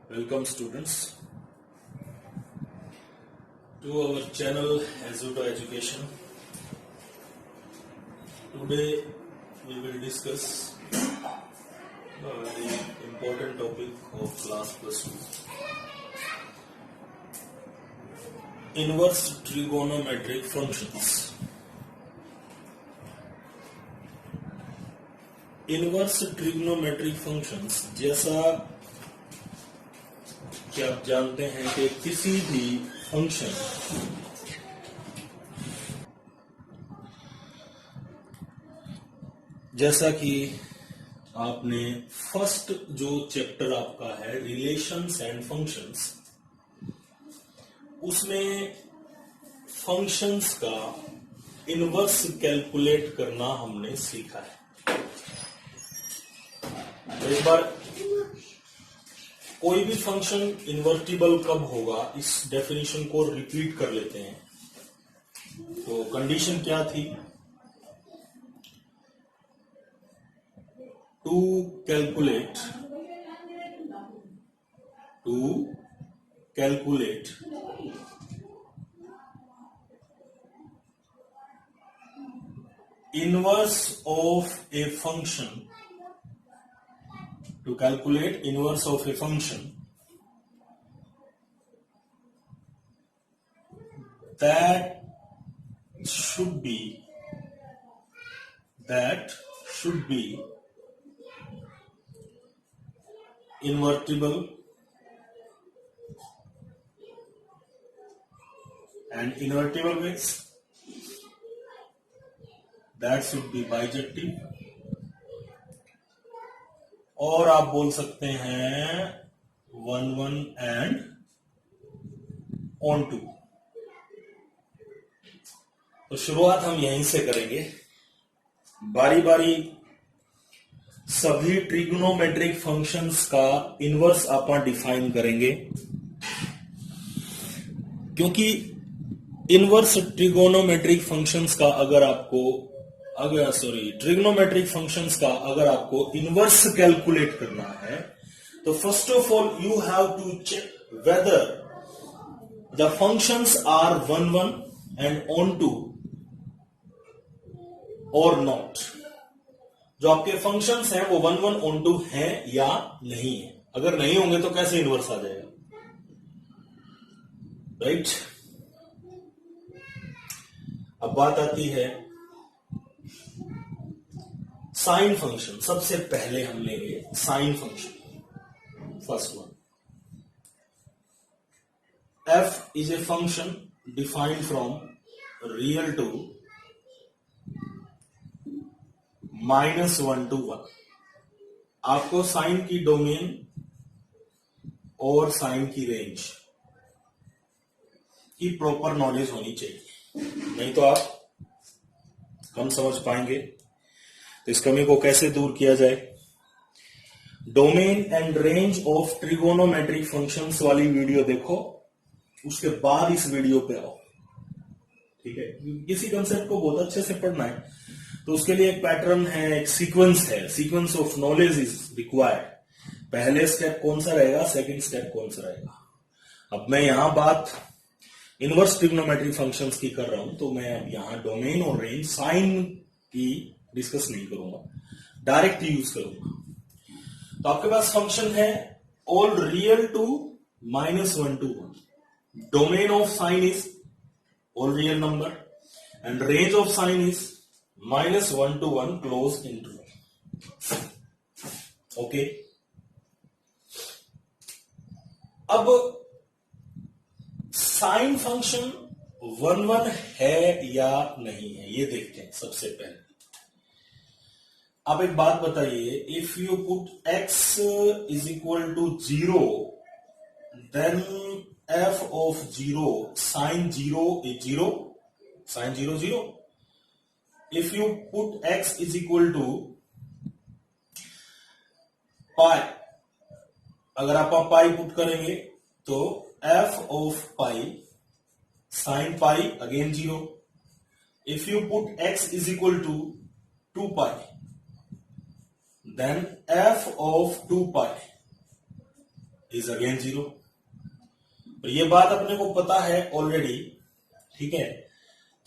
Welcome students to our channel Azuto Education. Today we will discuss a very important topic of class +2. Inverse trigonometric functions. Inverse trigonometric functions, जैसा कि आप जानते हैं कि किसी भी फंक्शन जैसा कि आपने फर्स्ट जो चैप्टर आपका है रिलेशंस एंड फंक्शंस, उसमें फंक्शंस का इनवर्स कैलकुलेट करना हमने सीखा है। तो एक बार कोई भी फंक्शन इन्वर्टिबल कब होगा इस डेफिनेशन को रिपीट कर लेते हैं। तो कंडीशन क्या थी? To calculate inverse of a function, to calculate inverse of a function, that should be invertible and invertible means that should be bijective, और आप बोल सकते हैं 1 एंड ऑन टू। तो शुरुआत हम यहीं से करेंगे, बारी बारी सभी ट्रिग्नोमेट्रिक फंक्शंस का इनवर्स आप डिफाइन करेंगे, क्योंकि इनवर्स ट्रिगोनोमेट्रिक फंक्शंस का ट्रिग्नोमेट्रिक फंक्शंस का अगर आपको इनवर्स कैलकुलेट करना है तो first of all you have to check whether the functions are 1 and onto और नॉट। जो आपके फंक्शंस हैं वो 1 ऑन टू हैं या नहीं है। अगर नहीं होंगे तो कैसे इनवर्स आ जाएगा, राइट? अब बात आती है साइन फंक्शन। सबसे पहले हम लेंगे sine function, first one. f is a function defined from real to -1 to 1। आपको साइन की डोमेन और साइन की रेंज की प्रॉपर नॉलेज होनी चाहिए, नहीं तो आप कम समझ पाएंगे। तो इस कमी को कैसे दूर किया जाए? Domain and range of trigonometric functions वाली वीडियो देखो, उसके बाद इस वीडियो पे आओ, ठीक है? किसी कंसेप्ट को बहुत अच्छे से पढ़ना है तो उसके लिए एक पैटर्न है, एक सीक्वेंस है, sequence of knowledge is required. पहले स्टेप कौन सा रहेगा, सेकंड स्टेप कौन सा रहेगा। अब मैं यहां बात इनवर्स ट्रिग्नोमेट्रिक फंक्शंस की कर रहा हूं, तो मैं अब यहां डोमेन और रेंज साइन की डिस्कस नहीं करूंगा, डायरेक्ट यूज करूंगा। तो आपके पास फंक्शन है all real to -1 to 1। Domain of sine is all real number and range of sine is -1 to 1 close into. Okay, अब साइन फंक्शन 1 है या नहीं है ये देखते हैं सबसे पहले। अब एक बात बताइए, if you put x is equal to 0 then f of 0 sine 0 is 0, sine 0 0। If you put x is equal to pi, अगर आप पाई पुट करेंगे तो f of pi sine pi again 0। If you put x is equal to 2 pi then f of 2 pi is again 0। और ये बात अपने को पता है ऑलरेडी, ठीक है,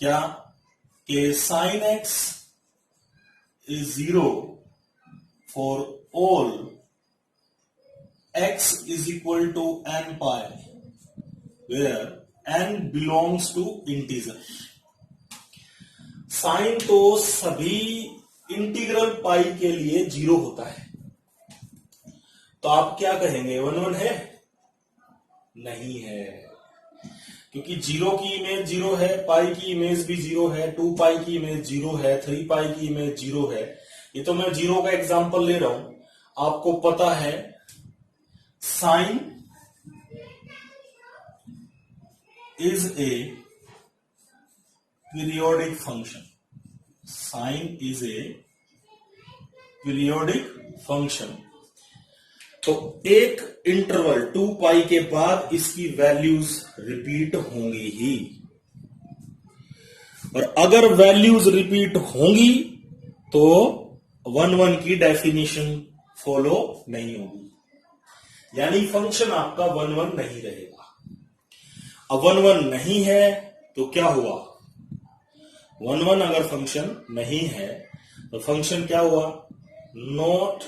क्या कि sine x is 0 for all x is equal to n pi where n belongs to integer। Sine तो सभी इंटीग्रल पाई के लिए 0 होता है। तो आप क्या कहेंगे, 1 1 है? नहीं है, क्योंकि 0 की इमेज 0 है, पाई की इमेज भी 0 है, 2 पाई की इमेज 0 है, 3 पाई की इमेज 0 है। ये तो मैं 0 का एग्जांपल ले रहा हूं। आपको पता है sine is a periodic function. Sine is a periodic function. तो एक इंटरवल 2 पाई के बाद इसकी वैल्यूज रिपीट होंगी ही, और अगर वैल्यूज रिपीट होंगी तो 1 1 की डेफिनेशन फॉलो नहीं होगी, यानी फंक्शन आपका 1 1 नहीं रहेगा। अब 1 1 नहीं है तो क्या हुआ, 1 1 अगर फंक्शन नहीं है तो फंक्शन क्या हुआ, नॉट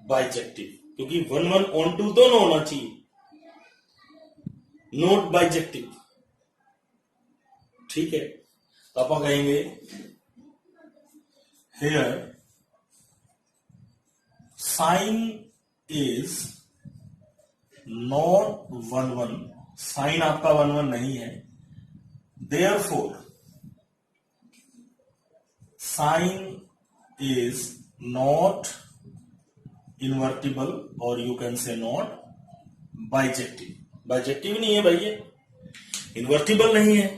बाइजेक्टिव, क्योंकि 1 1 ऑन टू दोनों होना चाहिए, नॉट बाइजेक्टिव। ठीक है, तो आप कहेंगे here sine is not 1 1, sine आपका 1 1 नहीं है, therefore sine is not invertible, और you can say not bijective. Bijective नहीं है भाई, ये इन्वर्टिबल नहीं है।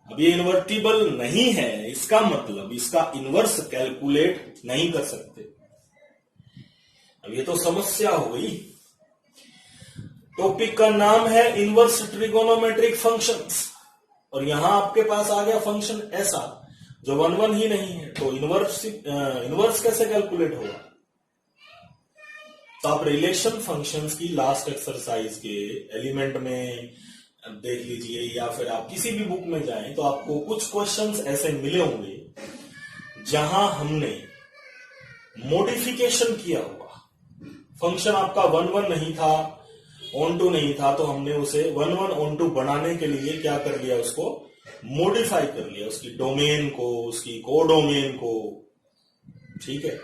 अब ये इन्वर्टिबल नहीं है, इसका मतलब इसका इनवर्स कैलकुलेट नहीं कर सकते। अब ये तो समस्या हो गई। टॉपिक का नाम है इनवर्स ट्रिगोनोमेट्रिक फंक्शंस, और यहां आपके पास आ गया फंक्शन ऐसा जो 1 1 ही नहीं है, तो इनवर्स कैसे कैलकुलेट होगा। तो आप रिलेशन फंक्शंस की लास्ट एक्सरसाइज के एलिमेंट में देख लीजिए, या फिर आप किसी भी बुक में जाएं तो आपको कुछ क्वेश्चंस ऐसे मिले होंगे जहां हमने मॉडिफिकेशन किया होगा। फंक्शन आपका 1 1 नहीं था, ऑन टू नहीं था, तो हमने उसे 1 1 ऑन टू बनाने के लिए क्या कर लिया, उसको मॉडिफाई कर लिया, उसकी डोमेन को, उसकी कोडोमेन को। ठीक है,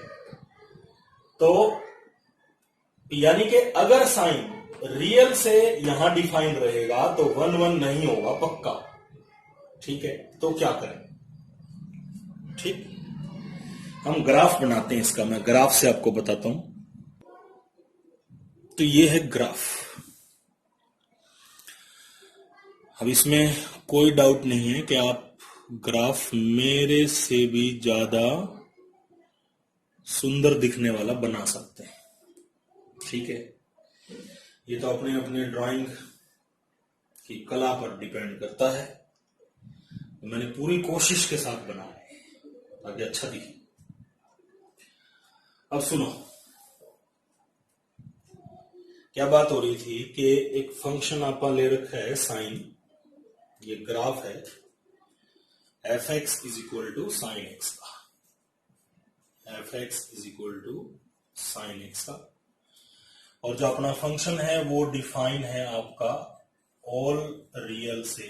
तो यानी कि अगर साइन रियल से यहां डिफाइन रहेगा तो 1 1 नहीं होगा पक्का। ठीक है, तो क्या करें। ठीक, हम ग्राफ बनाते हैं इसका, मैं ग्राफ से आपको बताता हूं। तो ये है ग्राफ। अब इसमें कोई डाउट नहीं है कि आप ग्राफ मेरे से भी ज्यादा सुंदर दिखने वाला बना सकते हैं। ठीक है, ये तो अपने अपने ड्राइंग की कला पर डिपेंड करता है। मैंने पूरी कोशिश के साथ बनाया है ताकि अच्छा दिखे। अब सुनो, क्या बात हो रही थी कि एक फंक्शन आपा ले रखा है साइन, ये ग्राफ है f x is equal to sine x का, f x is equal to sine x का, और जो अपना फंक्शन है वो डिफाइन है आपका ऑल रियल से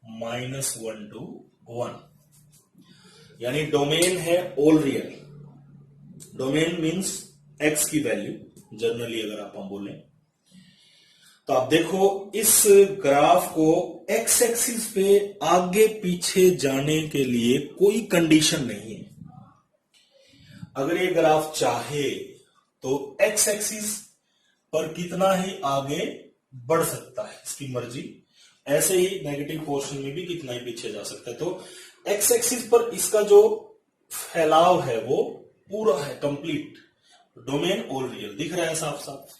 -1 to 1, यानी डोमेन है all real. Domain means x की वैल्यू, जनरली अगर आप हम बोलें तो आप देखो इस ग्राफ को एक्स एक्सिस पे आगे पीछे जाने के लिए कोई कंडीशन नहीं है। अगर ये ग्राफ चाहे तो एक्स एक्सिस पर कितना ही आगे बढ़ सकता है, इसकी मर्जी। ऐसे ही नेगेटिव पोर्शन में भी कितना ही पीछे जा सकता है। तो एक्स एक्सिस पर इसका जो फैलाव है वो पूरा है, कंप्लीट डोमेन ऑल रियल दिख रहा है साफ साफ।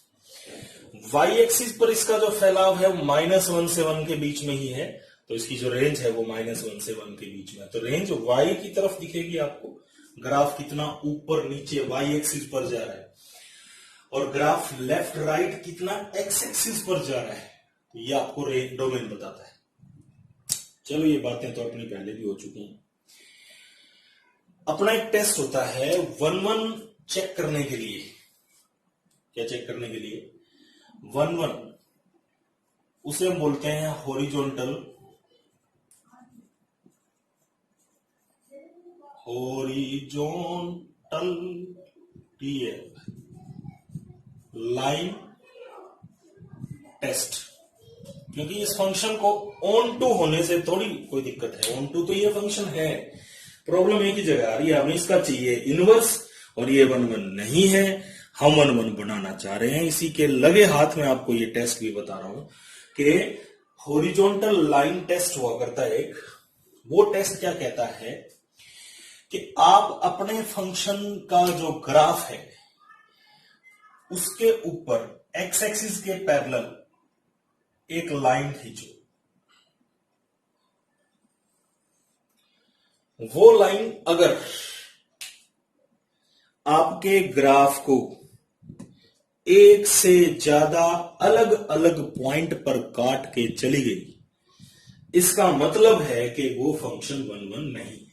वाई एक्सिस पर इसका जो फैलाव है वो -1 से 1 के बीच में ही है, तो इसकी जो रेंज है वो -1 से 1 के बीच में है। तो रेंज वाई की तरफ दिखेगी आपको, ग्राफ कितना ऊपर नीचे वाई एक्सिस पर जा रहा है। और ग्राफ लेफ्ट राइट कितना एक्स एक्सिस पर जा रहा है, तो ये आपको डोमेन बताता है। चलो ये बातें तो अपनी पहले भी हो चुकी हैं। अपना एक टेस्ट होता है 1-1 चेक करने के लिए। क्या चेक करने के लिए? 1-1 उसे हम बोलते हैं हॉरिजॉन्टल टीएल लाइन टेस्ट। क्योंकि इस फंक्शन को ऑन टू होने से थोड़ी कोई दिक्कत है, ऑन टू तो ये फंक्शन है, प्रॉब्लम एक ही जगह आ रही है, हमें इसका चाहिए इनवर्स और ये 1-1 नहीं है, हम 1-1 बनाना चाह रहे हैं। इसी के लगे हाथ में आपको ये टेस्ट भी बता रहा हूं कि हॉरिजॉन्टल लाइन टेस्ट हुआ करता है एक। वो टेस्ट क्या कहता है कि आप अपने फंक्शन का जो ग्राफ है उसके ऊपर एक्स एक्सिस के पैरेलल एक लाइन खींचो। वो लाइन अगर आपके ग्राफ को एक से ज्यादा अलग अलग पॉइंट पर काट के चली गई, इसका मतलब है कि वो फंक्शन 1-1 नहीं है।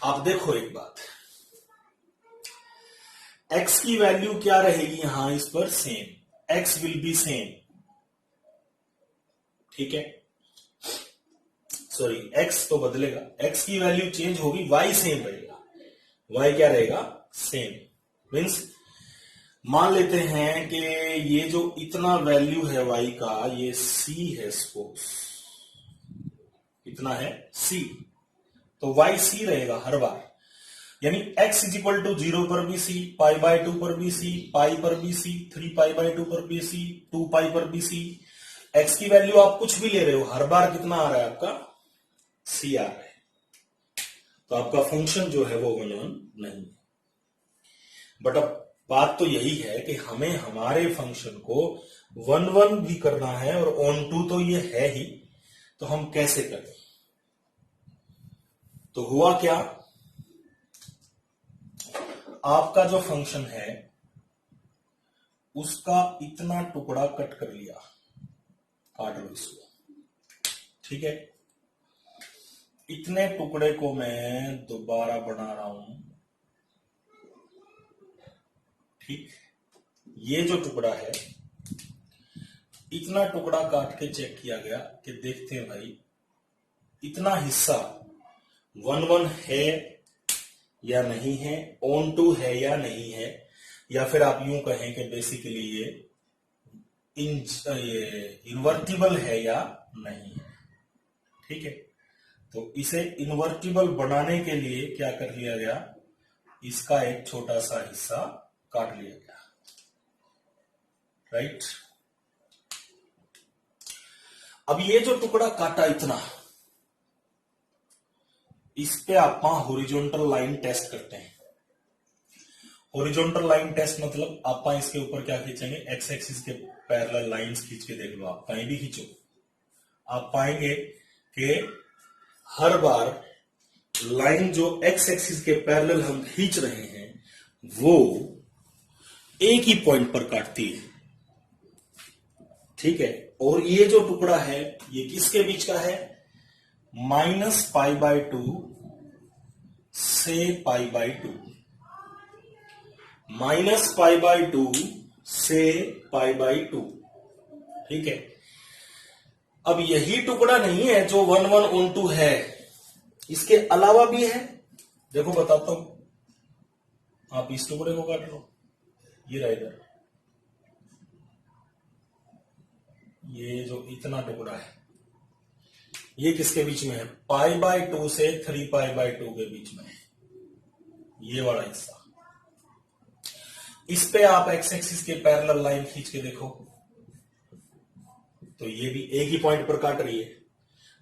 आप देखो एक बात, x की वैल्यू क्या रहेगी यहां इस पर? Same, x will be same, ठीक है, सॉरी x तो बदलेगा, x की वैल्यू चेंज होगी, y सेम रहेगा। y क्या रहेगा? सेम। मीन्स मान लेते हैं कि ये जो इतना वैल्यू है y का, ये c है, सपोज इतना है c, तो y c रहेगा हर बार। यानी x इज इक्वल टू 0 पर भी c, π/2 पर भी c, पाई पर भी c, 3π/2 पर भी c, 2π पर भी c। x की वैल्यू आप कुछ भी ले रहे हो, हर बार कितना आ रहा है आपका? c आ रहा है। तो आपका फंक्शन जो है वो 1-1 नहीं है। बट अब बात तो यही है कि हमें हमारे फंक्शन को 1-1 भी करना है और ऑन टू तो ये है ही, तो हम कैसे करें? तो हुआ क्या, आपका जो फंक्शन है उसका इतना टुकड़ा कट कर लिया, काट लो इसको, ठीक है। इतने टुकड़े को मैं दोबारा बना रहा हूं, ठीक। ये जो टुकड़ा है, इतना टुकड़ा काट के चेक किया गया कि देखते हैं भाई इतना हिस्सा 1-1 है या नहीं है, ऑन टू है या नहीं है, या फिर आप यूं कहें कि बेसिकली ये इन्वर्टिबल है या नहीं है, ठीक है। तो इसे इन्वर्टिबल बनाने के लिए क्या कर लिया गया, इसका एक छोटा सा हिस्सा काट लिया गया, राइट। अब ये जो टुकड़ा काटा इतना, इस पे आप हॉरिजॉन्टल लाइन टेस्ट करते हैं। हॉरिजॉन्टल लाइन टेस्ट मतलब आप इसके ऊपर क्या खींचेंगे, एक्स एक्सिस के पैरेलल लाइंस खींच के देख लो, आप कहीं भी खींचो, आप पाएंगे कि हर बार लाइन जो एक्स एक्सिस के पैरेलल हम खींच रहे हैं वो एक ही पॉइंट पर काटती है, ठीक है। और ये जो टुकड़ा है ये किसके बीच का है, -π/2 से π/2, -π/2 से π/2, ठीक है। अब यही टुकड़ा नहीं है जो 1-1 ऑन टू है, इसके अलावा भी है। देखो बताता हूं, आप इस टुकड़े को काट लो, ये रहा इधर, ये जो इतना टुकड़ा है ये किसके बीच में है, π/2 से 3π/2 के बीच में है, ये वाला हिस्सा। इस पे आप एक्स एक्सिस के पैरेलल लाइन खींच के देखो तो ये भी एक ही पॉइंट पर काट रही है,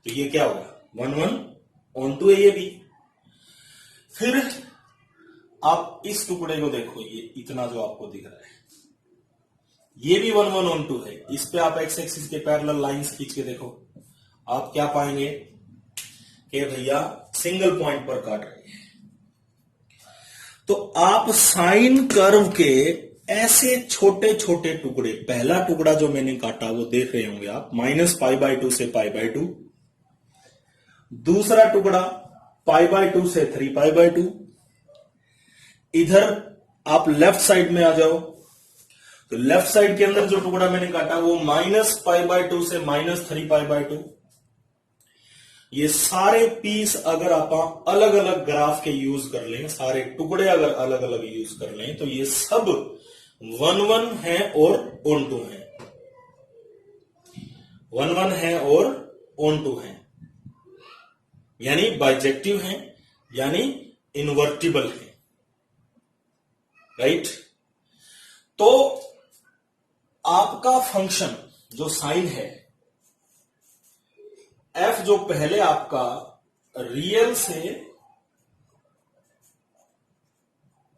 तो ये क्या होगा, 1-1 ऑन टू है ये भी। फिर आप इस टुकड़े को देखो, ये इतना जो आपको दिख रहा है ये भी 1-1 ऑन टू है, इस पे आप एक्स एक्सिस के पैरेलल लाइंस खींच के देखो, आप क्या पाएंगे कि भैया सिंगल पॉइंट पर काट रहे हैं। तो आप साइन कर्व के ऐसे छोटे छोटे टुकड़े, पहला टुकड़ा जो मैंने काटा वो देख रहे होंगे आप, -π/2 से π/2, दूसरा टुकड़ा π/2 से 3π/2, इधर आप लेफ्ट साइड में आ जाओ तो लेफ्ट साइड के अंदर जो टुकड़ा मैंने काटा वो -π/2 से -3π/2। ये सारे पीस अगर आप अलग अलग ग्राफ के यूज कर लें, सारे टुकड़े अगर अलग अलग यूज कर लें, तो ये सब 1-1 है और ऑन टू है, 1-1 है और ऑन टू है, यानी बाइजेक्टिव है, यानी इन्वर्टिबल है, राइट। तो आपका फंक्शन जो साइन है f, जो पहले आपका रियल से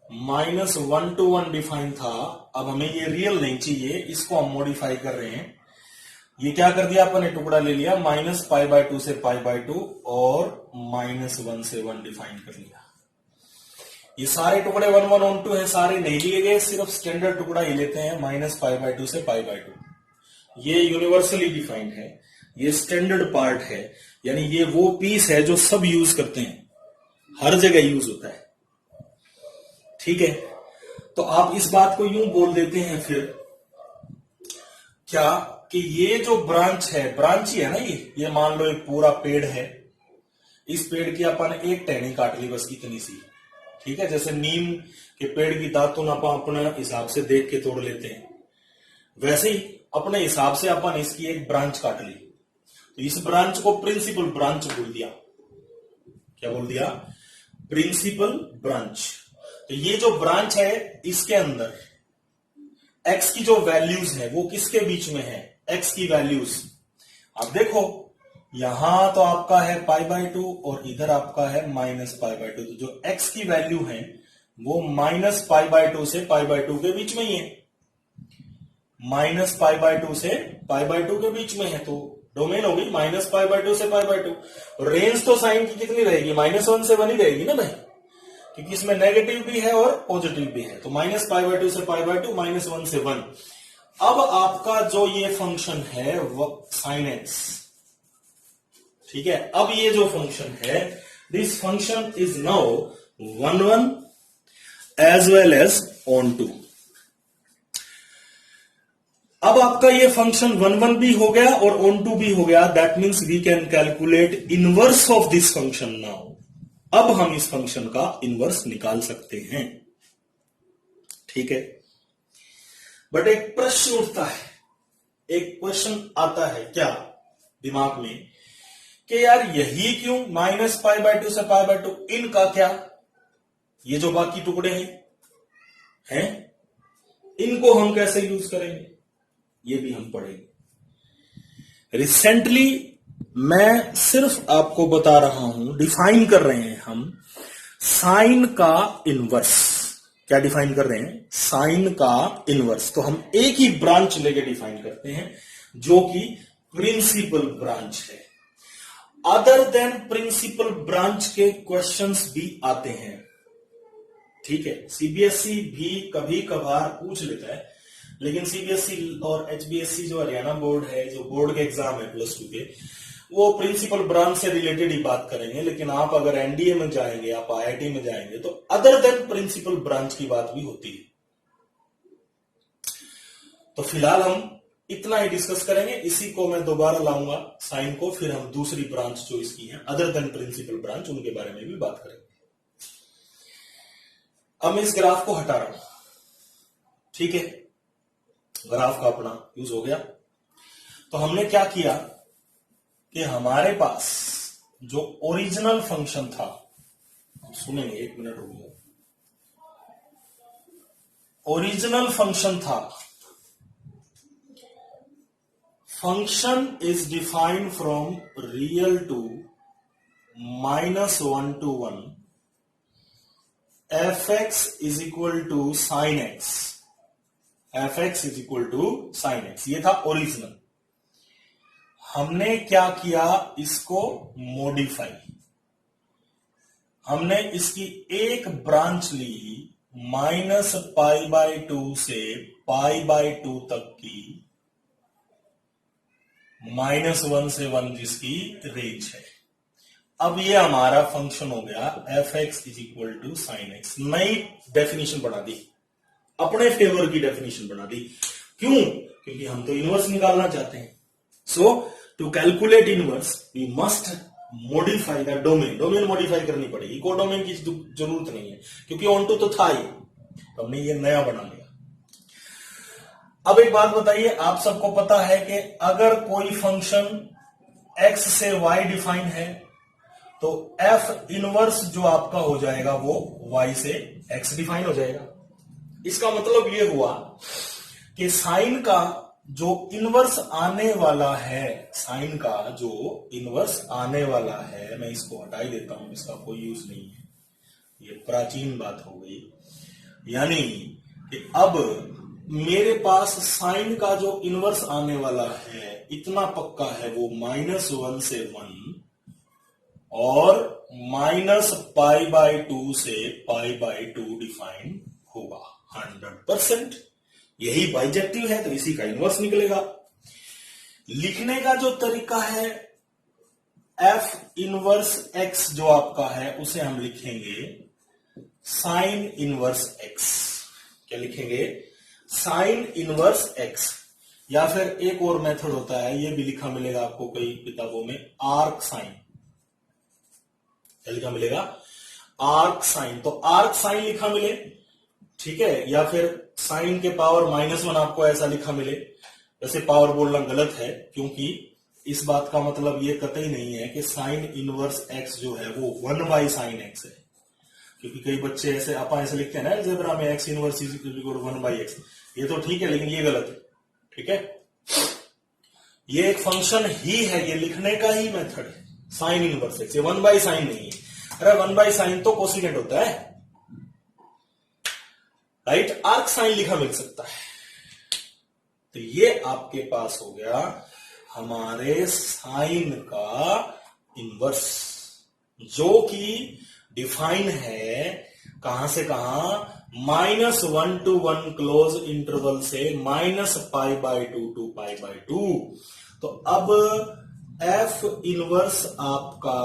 -1 डिफाइन था, अब हमें ये रियल नहीं चाहिए, इसको हम मॉडिफाई कर रहे हैं। ये क्या कर दिया अपन ने, टुकड़ा ले लिया -π/2 से π/2 और -1 से 1 डिफाइन कर लिया। ये सारे टुकड़े 1-1 ऑन टू है, सारे नहीं लिए गए, सिर्फ स्टैंडर्ड टुकड़ा ही लेते हैं -π/2 से π/2। ये यूनिवर्सली डिफाइंड है, ये स्टैंडर्ड पार्ट है, यानी ये वो पीस है जो सब यूज करते हैं, हर जगह यूज होता है, ठीक है। तो आप इस बात को यूं बोल देते हैं फिर क्या कि ये जो ब्रांच है, ब्रांच ही है ना, ये मान लो एक पूरा पेड़ है, इस पेड़ की अपन एक टहनी काट ली बस, इतनी सी, ठीक है। जैसे नीम के पेड़ की दातुन अपन अपने हिसाब से देख के तोड़ लेते हैं, वैसे ही अपने हिसाब से अपन इसकी एक ब्रांच काट ली, तो इस ब्रांच को प्रिंसिपल ब्रांच बोल दिया। क्या बोल दिया? Principal branch. तो ये जो ब्रांच है, इसके अंदर एक्स की जो वैल्यूज है वो किसके बीच में है? एक्स की वैल्यूज आप देखो, यहां तो आपका है π/2 और इधर आपका है -π/2, तो जो एक्स की वैल्यू है वो -π/2 से π/2 के बीच में ही है, -π/2 से π/2 के बीच में है, तो डोमेन होगी -π/2 से π/2। रेंज तो साइन की कितनी रहेगी? -1 से 1 ही रहेगी ना भाई, क्योंकि इसमें नेगेटिव भी है और पॉजिटिव भी है, तो -π/2 से π/2, -1 से 1। अब आपका जो ये फंक्शन है वो साइन एक्स, ठीक है। अब ये जो फंक्शन है, this function is now 1-1 as well as onto. अब आपका ये फंक्शन 1-1 भी हो गया और ऑन टू भी हो गया, that means we can calculate inverse of this function now. अब हम इस फंक्शन का इनवर्स निकाल सकते हैं, ठीक है। बट एक प्रश्न उठता है, एक क्वेश्चन आता है क्या दिमाग में कि यार यही क्यों -π/2 से π/2, इनका क्या? ये जो बाकी टुकड़े हैं इनको हम कैसे यूज करेंगे, ये भी हम पढ़ेंगे। रिसेंटली मैं सिर्फ आपको बता रहा हूं, डिफाइन कर रहे हैं हम साइन का इनवर्स। क्या डिफाइन कर रहे हैं? साइन का इनवर्स। तो हम एक ही ब्रांच लेके डिफाइन करते हैं जो कि प्रिंसिपल ब्रांच है। अदर देन प्रिंसिपल ब्रांच के क्वेश्चंस भी आते हैं, ठीक है। सीबीएसई भी कभी कभार पूछ लेता है, लेकिन सीबीएसई और एचबीएसई जो हरियाणा बोर्ड है, जो बोर्ड के एग्जाम है +2 के, वो प्रिंसिपल ब्रांच से रिलेटेड ही बात करेंगे। लेकिन आप अगर एनडीए में जाएंगे, आप आईआईटी में जाएंगे, तो अदर देन प्रिंसिपल ब्रांच की बात भी होती है। तो फिलहाल हम इतना ही डिस्कस करेंगे, इसी को मैं दोबारा लाऊंगा साइन को, फिर हम दूसरी ब्रांच जो इसकी है अदर देन प्रिंसिपल ब्रांच, उनके बारे में भी बात करेंगे। अब मैं इस ग्राफ को हटा रहा हूं, ठीक है। ग्राफ का अपना यूज हो गया। तो हमने क्या किया कि हमारे पास जो ओरिजिनल फंक्शन था, सुनेंगे, 1 मिनट रुको। ओरिजिनल फंक्शन था, function is defined from real to -1 to 1, fx is equal to sine x, fx is equal to sine x. ये था ओरिजिनल। हमने क्या किया? इसको मॉडिफाई। हमने इसकी एक ब्रांच ली -π/2 से π/2 तक की -1 से 1 जिसकी रेंज है। अब ये हमारा फंक्शन हो गया f(x) = sin x। नई डेफिनेशन बना दी, अपने फेवर की डेफिनेशन बना दी। क्यों? क्योंकि हम तो इनवर्स निकालना चाहते हैं। So to calculate inverse we must modify the domain. Domain modify करनी पड़ेगी, कोडोमेन की जरूरत नहीं है क्योंकि ऑनटू तो था ही, तो हमने ये नया बना लिया। अब एक बात बताइए, आप सबको पता है कि अगर कोई फंक्शन x से y डिफाइन है तो f इनवर्स जो आपका हो जाएगा वो y से x डिफाइन हो जाएगा। इसका मतलब ये हुआ कि साइन का जो इनवर्स आने वाला है, साइन का जो इनवर्स आने वाला है, मैं इसको हटा ही देता हूं, इसका कोई यूज नहीं है, ये प्राचीन बात हो गई। यानी कि अब मेरे पास साइन का जो इनवर्स आने वाला है इतना पक्का है, वो -1 से 1 और -π/2 से π/2 डिफाइन होगा 100%। यही बाइजेक्टिव है तो इसी का इनवर्स निकलेगा। लिखने का जो तरीका है, f इनवर्स x जो आपका है उसे हम लिखेंगे साइन इनवर्स x। क्या लिखेंगे? Sine inverse x। या फिर एक और मेथड होता है, ये भी लिखा मिलेगा आपको कई किताबों में, आर्क साइन। क्या लिखा मिलेगा? Arc sine. तो आर्क साइन लिखा मिले, ठीक है, या फिर साइन के पावर -1 आपको ऐसा लिखा मिले। वैसे पावर बोलना गलत है क्योंकि इस बात का मतलब ये कतई नहीं है कि साइन इनवर्स x जो है वो 1/sin x है, क्योंकि कई बच्चे ऐसे ऐसे लिखते हैं ना अलजेब्रा में x इनवर्स = 1/x। ये तो ठीक है लेकिन ये गलत है, ठीक है। ये एक फंक्शन ही है, ये लिखने का ही मेथड है, साइन इनवर्स x। ये 1/sin नहीं है। अरे 1/sin तो कोसिकेंट होता है, राइट। आर्क साइन लिखा मिल सकता है। तो ये आपके पास हो गया हमारे साइन का इनवर्स, जो कि डिफाइन है कहां से कहां, -1 to 1 क्लोज इंटरवल से -π/2 to π/2। तो अब f इनवर्स आपका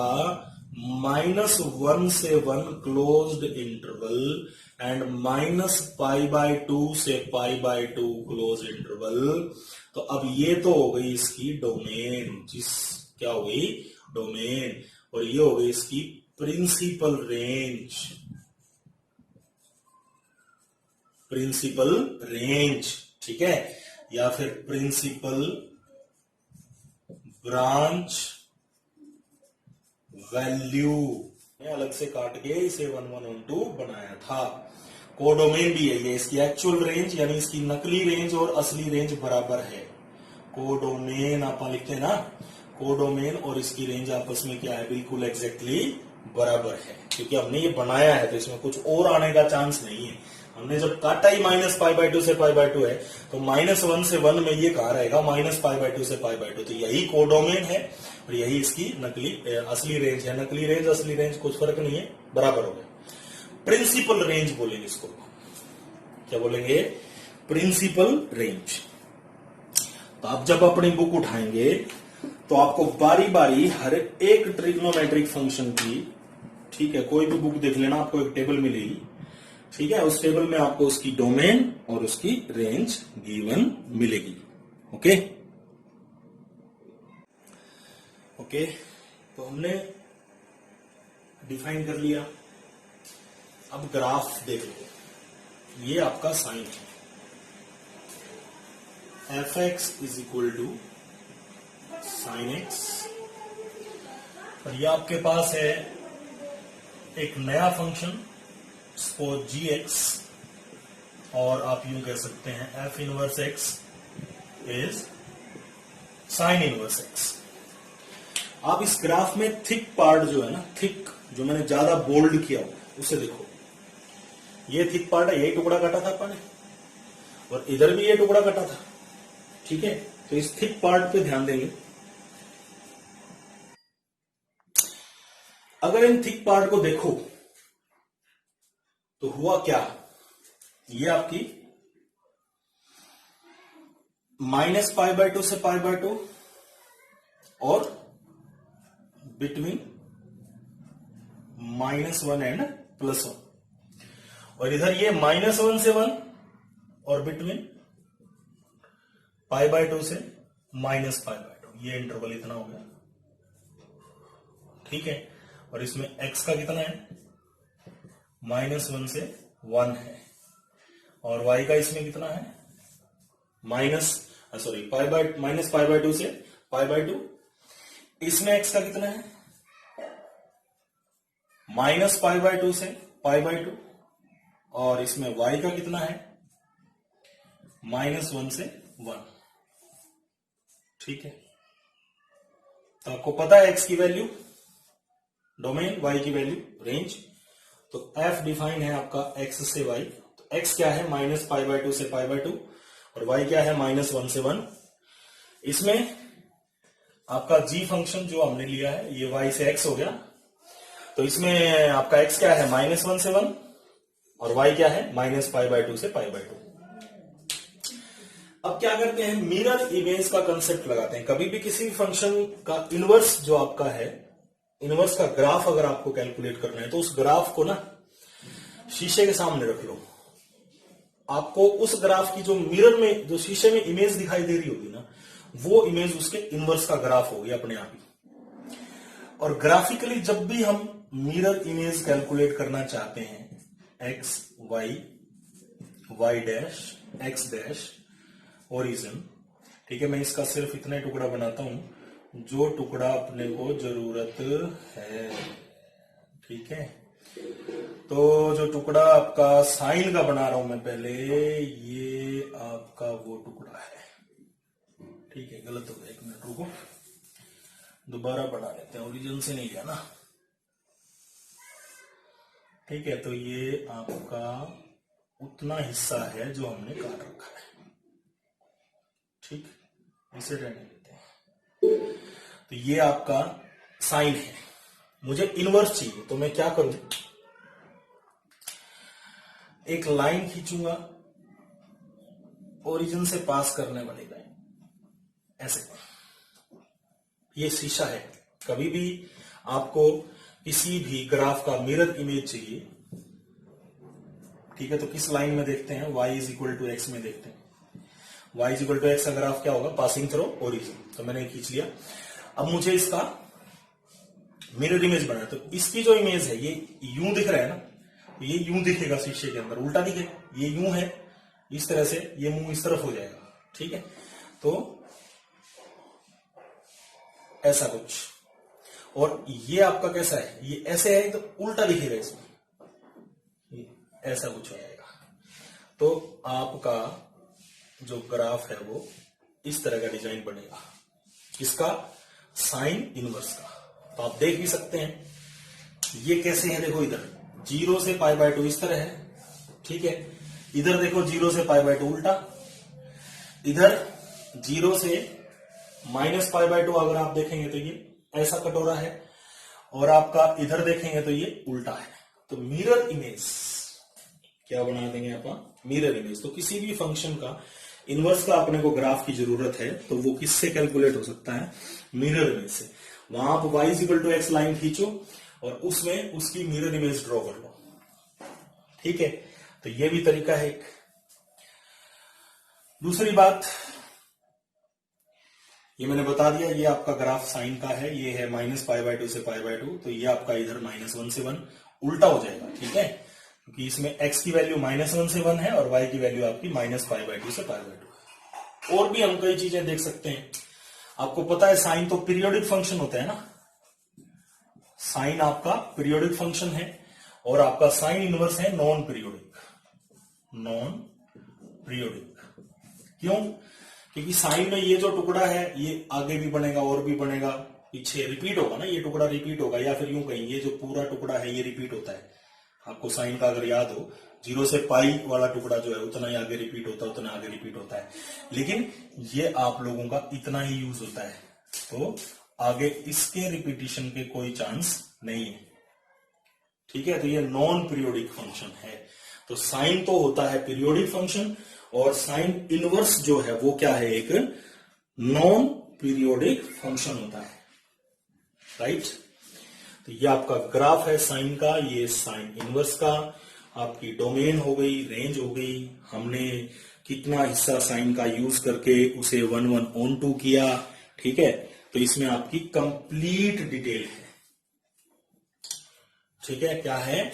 -1 से 1 क्लोज्ड इंटरवल एंड -π/2 से π/2 क्लोज इंटरवल। तो अब ये तो हो गई इसकी डोमेन, क्या हो गई? डोमेन। और ये हो गई इसकी प्रिंसिपल रेंज। प्रिंसिपल रेंज, ठीक है, या फिर प्रिंसिपल ब्रांच वैल्यू। अलग से काट के इसे 1 1 1 2 बनाया था। कोडोमेन भी है ये, इसकी एक्चुअल रेंज यानी इसकी नकली रेंज और असली रेंज बराबर है। कोडोमेन आप लिखते हैं ना, कोडोमेन और इसकी रेंज आपस में क्या है, बिल्कुल एग्जैक्टली बराबर है, क्योंकि हमने ये बनाया है तो इसमें कुछ और आने का चांस नहीं है। हमने जब काटा ही -π/2 से π/2 है तो -1 से 1 में ये कहा रहेगा -π/2 से π/2। तो यही कोडोमेन है और यही इसकी नकली असली रेंज है। नकली रेंज असली रेंज कुछ फर्क नहीं है, बराबर हो गया। प्रिंसिपल रेंज बोलेंगे इसको। क्या बोलेंगे? Principal range. तो आप जब अपनी बुक उठाएंगे तो आपको बारी बारी हर एक ट्रिग्नोमेट्रिक फंक्शन की, ठीक है, कोई भी बुक देख लेना, आपको एक टेबल मिलेगी, ठीक है, उस टेबल में आपको उसकी डोमेन और उसकी रेंज गिवन मिलेगी। ओके ओके, तो हमने डिफाइन कर लिया। अब ग्राफ देख लो, ये आपका साइन है, f(x) = sin x। और ये आपके पास है एक नया फंक्शन सपोज gx, और आप यूं कह सकते हैं f inverse x is sine inverse x। आप इस ग्राफ में थिक पार्ट जो है ना, थिक जो मैंने ज्यादा बोल्ड किया उसे देखो, ये थिक पार्ट है, यही टुकड़ा काटा था अपन ने, और इधर भी ये टुकड़ा काटा था, ठीक है। तो इस थिक पार्ट पे ध्यान देंगे। अगर इन थिक पार्ट को देखो तो हुआ क्या, ये आपकी -π/2 से π/2 और बिटवीन -1 एंड +1, और इधर ये -1 से 1 और बिटवीन π/2 से -π/2, ये इंटरवल इतना हो गया, ठीक है। और इसमें x का कितना है, -1 से 1 है, और y का इसमें कितना है, -π/2 से π/2, इसमें x का कितना है, -π/2 से π/2, और इसमें y का कितना है, -1 से 1, ठीक है। तो आपको पता है x की वैल्यू, डोमेन, y की वैल्यू, रेंज। तो f डिफाइन है आपका x से y, तो x क्या है, -π/2 से π/2, और y क्या है, -1 से 1। इसमें आपका g फंक्शन जो हमने लिया है ये y से x हो गया, तो इसमें आपका x क्या है, -1 से 1, और y क्या है, -π/2 से π/2। अब क्या करते हैं, मिरर इमेज का कंसेप्ट लगाते हैं। कभी भी किसी भी फंक्शन का इनवर्स जो आपका है, इनवर्स का ग्राफ अगर आपको कैलकुलेट करना है, तो उस ग्राफ को ना शीशे के सामने रख लो। आपको उस ग्राफ की जो मिरर में, जो शीशे में इमेज दिखाई दे रही होगी ना, वो इमेज उसके इनवर्स का ग्राफ होगी अपने आप ही। और ग्राफिकली जब भी हम मिरर इमेज कैलकुलेट करना चाहते हैं, x y y dash x dash origin, ठीक है। मैं इसका सिर्फ इतना टुकड़ा बनाता हूं जो टुकड़ा अपने को जरूरत है, ठीक है। तो जो टुकड़ा आपका साइन का बना रहा हूं मैं पहले, ये आपका वो टुकड़ा है, ठीक है। गलत हो गया, 1 मिनट रुको, दोबारा बना लेते हैं, ओरिजिन से नहीं लिया ना, ठीक है। तो ये आपका उतना हिस्सा है जो हमने काट रखा है, ठीक, इसे रहने देते हैं। तो ये आपका साइन है, मुझे इनवर्स चाहिए, तो मैं क्या करूं, एक लाइन खींचूंगा ओरिजिन से पास करने वाली लाइन, ऐसे। ये शीशा है। कभी भी आपको किसी भी ग्राफ का मिरर इमेज चाहिए, ठीक है, तो किस लाइन में देखते हैं, y = x में देखते हैं। y = x का ग्राफ क्या होगा, पासिंग थ्रू ओरिजिन। तो मैंने खींच लिया। अब मुझे इसका मिरर इमेज बनाना है, तो इसकी जो इमेज है ये यूं दिख रहा है ना, ये यूं दिखेगा शीशे के अंदर, उल्टा दिखेगा, ये यूं है, इस तरह से ये मुंह इस तरफ हो जाएगा, ठीक है। तो ऐसा कुछ, और ये आपका कैसा है, ये ऐसे है तो उल्टा दिखेगा, इसमें ऐसा कुछ हो जाएगा। तो आपका जो ग्राफ है वो इस तरह का डिजाइन बनेगा, इसका साइन इनवर्स का। तो आप देख भी सकते हैं ये कैसे है, देखो इधर 0 से π/2 इस तरह है, ठीक है। इधर देखो 0 से π/2 उल्टा, इधर 0 से -π/2 अगर आप देखेंगे तो ये ऐसा कटोरा है, और आपका इधर देखेंगे तो ये उल्टा है। तो मिरर इमेज क्या बना देंगे आप, मिरर इमेज। तो किसी भी फंक्शन का इनवर्स का अपने को ग्राफ की जरूरत है, तो वो किससे कैलकुलेट हो सकता है, मिरर इमेज से। वहां आप y = x लाइन खींचो और उसमें उसकी मिरर इमेज ड्रॉ कर लो, ठीक है। तो ये भी तरीका है एक। दूसरी बात, ये मैंने बता दिया, ये आपका ग्राफ साइन का है, ये है -π/2 से π/2, तो ये आपका इधर -1 से 1 उल्टा हो जाएगा, ठीक है, क्योंकि इसमें x की वैल्यू -1 से 1 है और y की वैल्यू आपकी -π/2 से π/2 है। और भी हम कई चीजें देख सकते हैं। आपको पता है साइन तो पीरियोडिक फंक्शन होता है ना, साइन आपका पीरियोडिक फंक्शन है, और आपका साइन इनवर्स है नॉन पीरियोडिक। नॉन पीरियोडिक क्यों, क्योंकि साइन में ये जो टुकड़ा है ये आगे भी बनेगा और भी बनेगा, पीछे रिपीट होगा ना, ये टुकड़ा रिपीट होगा, या फिर यूं कहीं ये जो पूरा टुकड़ा है ये रिपीट होता है। आपको साइन का अगर याद हो, 0 से पाई वाला टुकड़ा जो है उतना ही आगे रिपीट होता है, उतना आगे रिपीट होता है, लेकिन ये आप लोगों का इतना ही यूज होता है, तो आगे इसके रिपीटिशन के कोई चांस नहीं है, ठीक है। तो ये नॉन पीरियोडिक फंक्शन है, तो साइन तो होता है पीरियोडिक फंक्शन, और साइन इनवर्स जो है वो क्या है, एक नॉन पीरियोडिक फंक्शन होता है, राइट। तो ये आपका ग्राफ है साइन का, ये साइन इनवर्स का। आपकी डोमेन हो गई, रेंज हो गई, हमने कितना हिस्सा साइन का यूज करके उसे 1/1/2 किया, ठीक है। तो इसमें आपकी कंप्लीट डिटेल है, ठीक है, क्या है,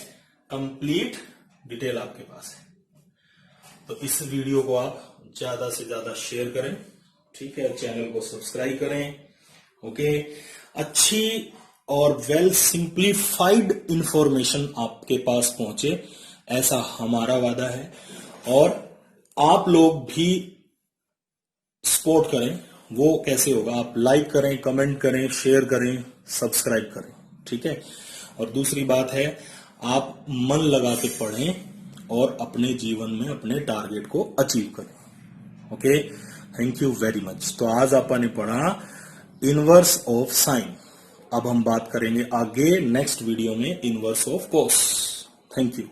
कंप्लीट डिटेल आपके पास है। तो इस वीडियो को आप ज्यादा से ज्यादा शेयर करें, ठीक है, चैनल को सब्सक्राइब करें, ओके। अच्छी और वेल सिंप्लीफाइड इंफॉर्मेशन आपके पास पहुंचे, ऐसा हमारा वादा है। और आप लोग भी सपोर्ट करें, वो कैसे होगा, आप लाइक करें, कमेंट करें, शेयर करें, सब्सक्राइब करें, ठीक है। और दूसरी बात है, आप मन लगा के पढ़ें और अपने जीवन में अपने टारगेट को अचीव करें, okay. Thank you very much. तो आज आपने पढ़ा इनवर्स ऑफ साइन। अब हम बात करेंगे आगे नेक्स्ट वीडियो में inverse of cos. Thank you.